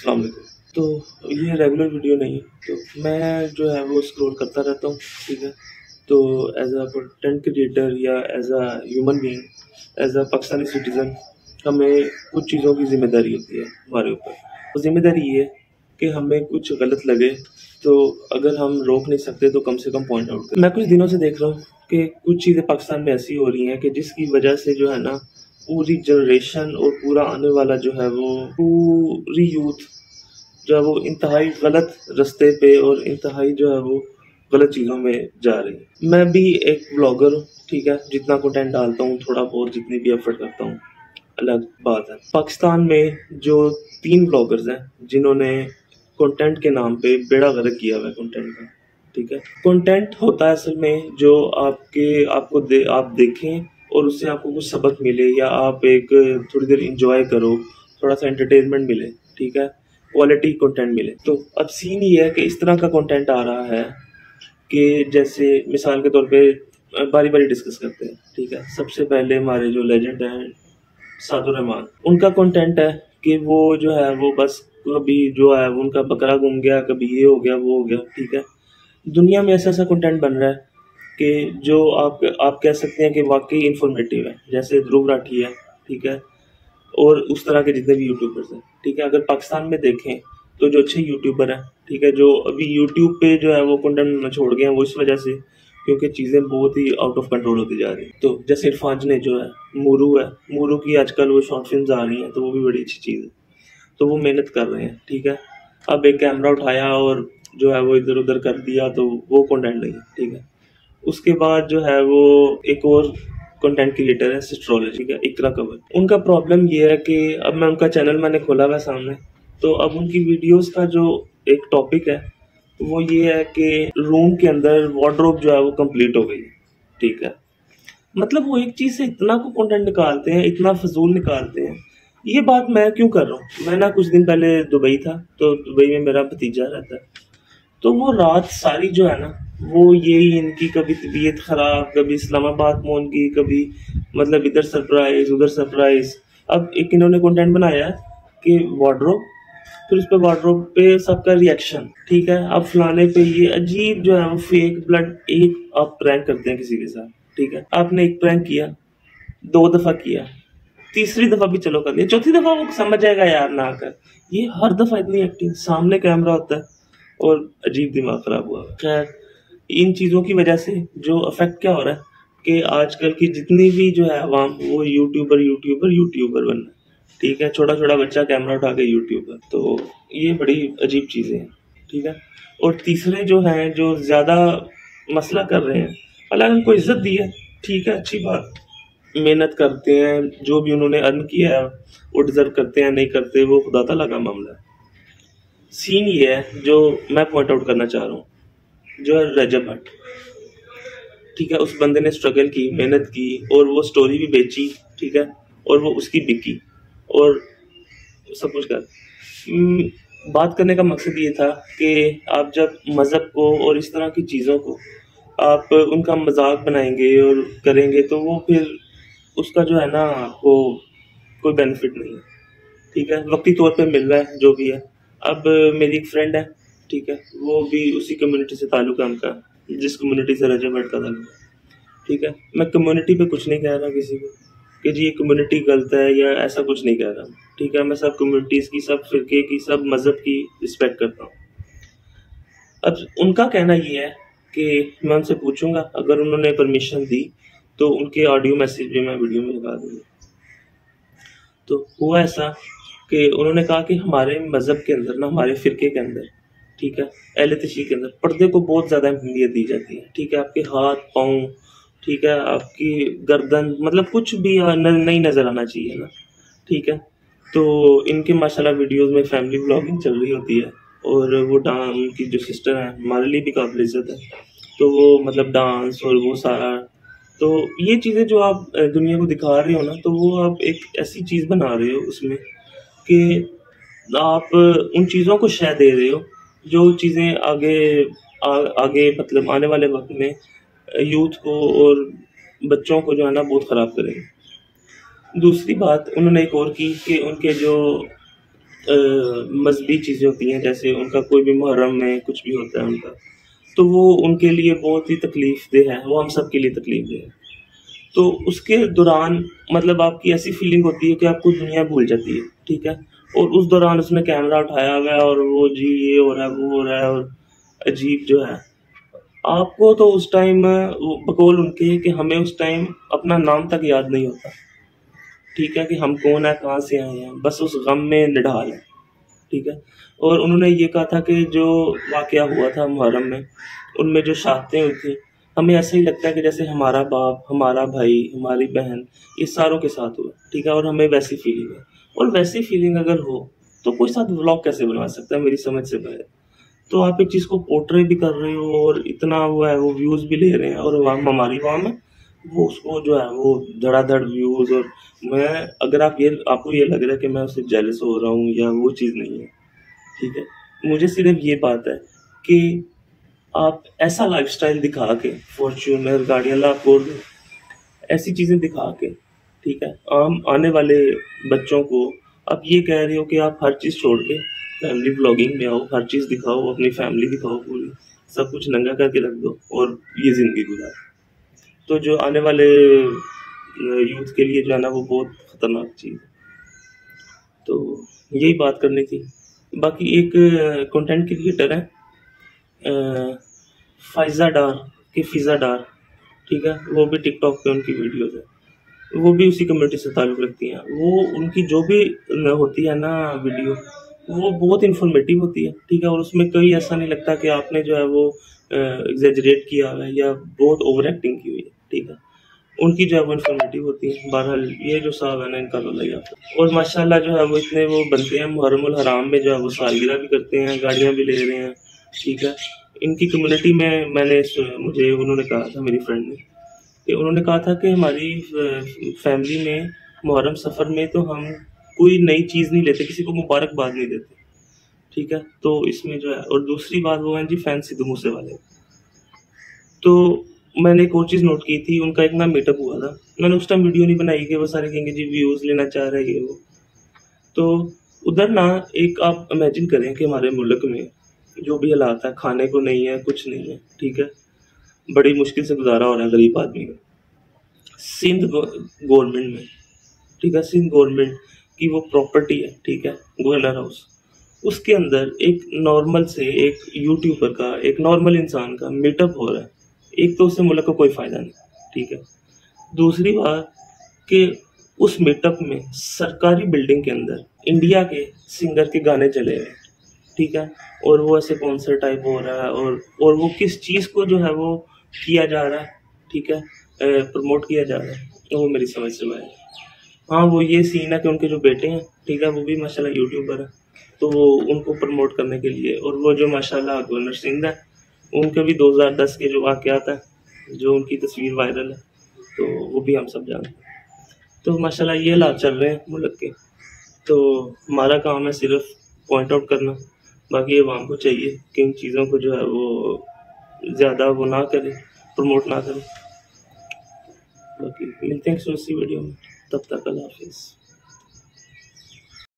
अस्सलाम वालेकुम। तो ये रेगुलर वीडियो नहीं है, तो मैं जो है वो स्क्रॉल करता रहता हूँ, ठीक है। तो एज अ कंटेंट क्रिएटर या as a human being, as a Pakistani citizen, हमें कुछ चीज़ों की ज़िम्मेदारी होती है हमारे ऊपर। तो ज़िम्मेदारी ये है कि हमें कुछ गलत लगे तो अगर हम रोक नहीं सकते तो कम से कम पॉइंट आउट करें। मैं कुछ दिनों से देख रहा हूँ कि कुछ चीज़ें पाकिस्तान में ऐसी हो रही हैं कि जिसकी वजह से जो है ना पूरी जनरेशन और पूरा आने वाला जो है वो पूरी यूथ जो है वो इंतहाई गलत रास्ते पे और इंतहाई जो है वो गलत चीज़ों में जा रही है। मैं भी एक ब्लॉगर हूँ, ठीक है। जितना कंटेंट डालता हूँ, थोड़ा बहुत जितनी भी एफर्ट करता हूँ, अलग बात है। पाकिस्तान में जो 3 ब्लॉगर्स हैं जिन्होंने कंटेंट के नाम पे बेड़ा गर्क किया हुआ है कंटेंट का, ठीक है। कंटेंट होता है असल में जो आप देखें और उससे आपको कुछ सबक मिले या आप एक थोड़ी देर इंजॉय करो, थोड़ा सा एंटरटेनमेंट मिले, ठीक है, क्वालिटी कंटेंट मिले। तो अब सीन ये है कि इस तरह का कंटेंट आ रहा है कि जैसे मिसाल के तौर पे बारी बारी डिस्कस करते हैं, ठीक है। सबसे पहले हमारे जो लेजेंड हैं सादुर रहमान, उनका कंटेंट है कि वो जो है वो बस कभी जो है उनका बकरा घूम गया, कभी ये हो गया वो हो गया, ठीक है। दुनिया में ऐसा ऐसा कंटेंट बन रहा है कि जो आप कह सकते हैं कि वाकई इंफॉर्मेटिव है, जैसे ध्रुव राठी है, ठीक है, और उस तरह के जितने भी यूट्यूबर्स हैं, ठीक है। अगर पाकिस्तान में देखें तो जो अच्छे यूट्यूबर हैं, ठीक है, जो अभी यूट्यूब पे जो है वो कंटेंट बनाना छोड़ गए हैं, वो इस वजह से क्योंकि चीज़ें बहुत ही आउट ऑफ कंट्रोल होती जा रही हैं। तो जैसे इरफान ने जो है मूरू की आजकल वो शॉर्ट फिल्म्स आ रही हैं, तो वो भी बड़ी अच्छी चीज़ है। तो वो मेहनत कर रहे हैं, ठीक है। अब एक कैमरा उठाया और जो है वो इधर उधर कर दिया, तो वो कंटेंट नहीं है, ठीक है। उसके बाद जो है वो एक और कंटेंट क्रिएटर है सिस्ट्रोलॉजी, ठीक है, इकरा कवर। उनका प्रॉब्लम ये है कि अब मैं उनका चैनल मैंने खोला हुआ है सामने, तो अब उनकी वीडियोस का जो एक टॉपिक है वो ये है कि रूम के अंदर वार्डरोब जो है वो कंप्लीट हो गई, ठीक है। मतलब वो एक चीज से इतना को कंटेंट निकालते हैं, इतना फजूल निकालते हैं। ये बात मैं क्यों कर रहा हूँ, मैं ना कुछ दिन पहले दुबई था, तो दुबई में मेरा भतीजा रहता है। तो वो रात सारी जो है ना वो यही इनकी कभी तबीयत खराब, कभी इस्लामाबाद पहुंच गई, कभी मतलब इधर सरप्राइज उधर सरप्राइज। अब एक इन्होंने कंटेंट बनाया है कि वार्डरोब, फिर उस पर वार्डरोब पे सबका रिएक्शन, ठीक है। अब फलाने पे ये अजीब जो है वो फेक ब्लड, एक आप प्रैंक करते हैं किसी के साथ, ठीक है। आपने एक प्रैंक किया, 2 दफा किया, तीसरी दफा भी चलो कर लिया, चौथी दफा वो समझ जाएगा यार ना कर। ये हर दफा इतनी एक्टिंग, सामने कैमरा होता है और अजीब दिमाग खराब हुआ। खैर, इन चीज़ों की वजह से जो अफेक्ट क्या हो रहा है कि आजकल की जितनी भी जो है आवाम वो यूट्यूबर बनना है, ठीक है। छोटा छोटा बच्चा कैमरा उठा के यूट्यूबर, तो ये बड़ी अजीब चीज़ें हैं, ठीक है। और तीसरे जो हैं जो ज़्यादा मसला कर रहे हैं, हालांकि उनको इज्जत दी है, ठीक है, अच्छी बात, मेहनत करते हैं, जो भी उन्होंने अर्न किया है वो डिजर्व करते हैं, नहीं करते वो खुदा ताला का मामला है। सीन ये है जो मैं पॉइंट आउट करना चाह रहा हूँ, जो है रजब भट्ट, ठीक है। उस बंदे ने स्ट्रगल की, मेहनत की और वो स्टोरी भी बेची, ठीक है, और वो उसकी बिकी और सब कुछ कर। बात करने का मकसद ये था कि आप जब मज़हब को और इस तरह की चीज़ों को आप उनका मजाक बनाएंगे और करेंगे तो वो फिर उसका जो है ना वो कोई बेनिफिट नहीं है, ठीक है। वक्ती तौर पे मिल रहा है जो भी है। अब मेरी एक फ्रेंड है, ठीक है, वो भी उसी कम्युनिटी से ताल्लुक है उनका, जिस कम्युनिटी से रजब भट्ट का ताल्लुक है, ठीक है। मैं कम्युनिटी पे कुछ नहीं कह रहा किसी को कि जी ये कम्युनिटी गलत है या ऐसा कुछ नहीं कह रहा, ठीक है। मैं सब कम्युनिटीज़ की, सब फिरके की, सब मज़हब की रिस्पेक्ट करता हूँ। अब उनका कहना ये है कि मैं उनसे पूछूंगा, अगर उन्होंने परमिशन दी तो उनके ऑडियो मैसेज भी मैं वीडियो में लगा दूंगा। तो हुआ ऐसा कि उन्होंने कहा कि हमारे मज़हब के अंदर ना, हमारे फ़िरके के अंदर, ठीक है, अहले तशरीह के अंदर पर्दे को बहुत ज़्यादा अहमियत दी जाती है, ठीक है। आपके हाथ पाँव, ठीक है, आपकी गर्दन, मतलब कुछ भी नहीं नज़र आना चाहिए ना, ठीक है। तो इनके माशाल्लाह वीडियोस में फैमिली व्लॉगिंग चल रही होती है और वो उनकी जो सिस्टर है हमारे लिए भी काबिल इज़्ज़त है, तो वो मतलब डांस और वो सारा, तो ये चीज़ें जो आप दुनिया को दिखा रहे हो ना, तो वो आप एक ऐसी चीज़ बना रहे हो उसमें कि आप उन चीज़ों को शय दे रहे हो जो चीज़ें आगे मतलब आने वाले वक्त में यूथ को और बच्चों को जो है ना बहुत ख़राब करेंगे। दूसरी बात उन्होंने एक और की कि उनके जो मजहबी चीज़ें होती हैं, जैसे उनका कोई भी मुहर्रम में कुछ भी होता है उनका, तो वो उनके लिए बहुत ही तकलीफ़देह है, वो हम सब के लिए तकलीफ़देह है। तो उसके दौरान मतलब आपकी ऐसी फीलिंग होती है कि आपको दुनिया भूल जाती है, ठीक है? और उस दौरान उसने कैमरा उठाया हुआ है और वो जी ये हो रहा है, वो हो रहा है, और अजीब जो है, आपको तो उस टाइम बकौल उनके कि हमें उस टाइम अपना नाम तक याद नहीं होता, ठीक है? कि हम कौन है, कहाँ से आए हैं, बस उस गम में निढाल है, ठीक है? और उन्होंने ये कहा था कि जो वाक़या हुआ था मुहर्रम में, उनमें जो शहादतें हुई थी, हमें ऐसा ही लगता है कि जैसे हमारा बाप, हमारा भाई, हमारी बहन, ये सारों के साथ हुआ, ठीक है? और हमें वैसी फीलिंग है, और वैसी फीलिंग अगर हो, तो कोई साथ व्लॉग कैसे बनवा सकता है मेरी समझ से बाहर। तो आप एक चीज़ को पोर्ट्रे भी कर रहे हो और इतना वो है, वो व्यूज़ भी ले रहे हैं, और अवाम, हमारी अवाम है, वो उसको जो है वो धड़ाधड़ व्यूज़। और मैं, अगर आपको ये लग रहा है कि मैं उससे जेलस हो रहा हूँ या वो चीज़ नहीं है, ठीक है? मुझे सिर्फ ये बात है कि आप ऐसा लाइफस्टाइल दिखा के, फॉर्च्यूनर गाड़ियाँ ला फोर ऐसी चीज़ें दिखा के, ठीक है, आम आने वाले बच्चों को आप ये कह रहे हो कि आप हर चीज़ छोड़ के फैमिली व्लॉगिंग में आओ, हर चीज़ दिखाओ, अपनी फैमिली दिखाओ पूरी, सब कुछ नंगा करके रख दो और ये ज़िंदगी गुजारो। तो जो आने वाले यूथ के लिए जो है ना, वो बहुत खतरनाक चीज़ है। तो यही बात करनी थी। बाकी एक कंटेंट क्रिएटर है फ़ायज़ा डार कि फ़िज़ा डार, ठीक है? वो भी टिकटॉक पे उनकी वीडियोज़ है। वो भी उसी कम्युनिटी से ताल्लुक़ रखती हैं। वो उनकी जो भी होती है ना वीडियो, वो बहुत इन्फॉर्मेटिव होती है, ठीक है? और उसमें कोई ऐसा नहीं लगता कि आपने जो है वो एग्ज़ैजरेट किया हुआ है या बहुत ओवर एक्टिंग की हुई है, ठीक है? उनकी जो है वो इन्फॉर्मेटिव होती है। बहरहाल ये जो साहब है ना, इनका रोला ही आता है। और माशाल्लाह जो है वो इतने वो बनते हैं, मुहर्रमुल हराम में जो है वो सालगिरह भी करते हैं, गाड़ियाँ भी ले रहे हैं, ठीक है? इनकी कम्युनिटी में मुझे उन्होंने कहा था, मेरी फ्रेंड ने, कि उन्होंने कहा था कि हमारी फैमिली में मुहर्रम सफ़र में तो हम कोई नई चीज़ नहीं लेते, किसी को मुबारकबाद नहीं देते, ठीक है? तो इसमें जो है, और दूसरी बात वो है जी फैन सिद्धू मूसे वाले। तो मैंने एक और चीज़ नोट की थी, उनका एक ना मीटअप हुआ था। मैंने उस टाइम वीडियो नहीं बनाई कि वो सारे कहेंगे जी व्यूज़ लेना चाह रहे हैं ये वो। तो उधर ना, एक आप इमेजिन करें कि हमारे मुल्क में जो भी हालात है, खाने को नहीं है, कुछ नहीं है, ठीक है? बड़ी मुश्किल से गुज़ारा हो रहा है गरीब आदमी का। सिंध गवर्नमेंट में, ठीक है? सिंध गवर्नमेंट की वो प्रॉपर्टी है, ठीक है? गोयलर हाउस, उसके अंदर एक नॉर्मल से एक यूट्यूबर का, एक नॉर्मल इंसान का मीटअप हो रहा है। एक तो उससे मुल्क को कोई फ़ायदा नहीं, ठीक है? दूसरी बात कि उस मीटअप में सरकारी बिल्डिंग के अंदर इंडिया के सिंगर के गाने चले हुए हैं, ठीक है? और वो ऐसे कॉन्सर्ट टाइप हो रहा है, और वो किस चीज़ को जो है वो किया जा रहा है, ठीक है? प्रमोट किया जा रहा है, तो वो मेरी समझ से बाहर है। हाँ, वो ये सीन है कि उनके जो बेटे हैं, ठीक है, वो भी माशाल्लाह यूट्यूबर हैं, तो वो उनको प्रमोट करने के लिए, और वो जो माशाल्लाह गवर्नर सिंध है, उनके भी 2010 के जो वाक़यात हैं, जो उनकी तस्वीर वायरल है, तो वो भी हम सब जानते हैं। तो माशाल्लाह ये हालात चल रहे हैं मुल्क के। तो हमारा काम है सिर्फ पॉइंट आउट करना, बाकी अवाम को चाहिए कि इन चीज़ों को जो है वो ज़्यादा वो ना करें, प्रमोट ना करें। बाकी मिलते हैं किसी वीडियो में, तब तक अल्लाह हाफ़िज़।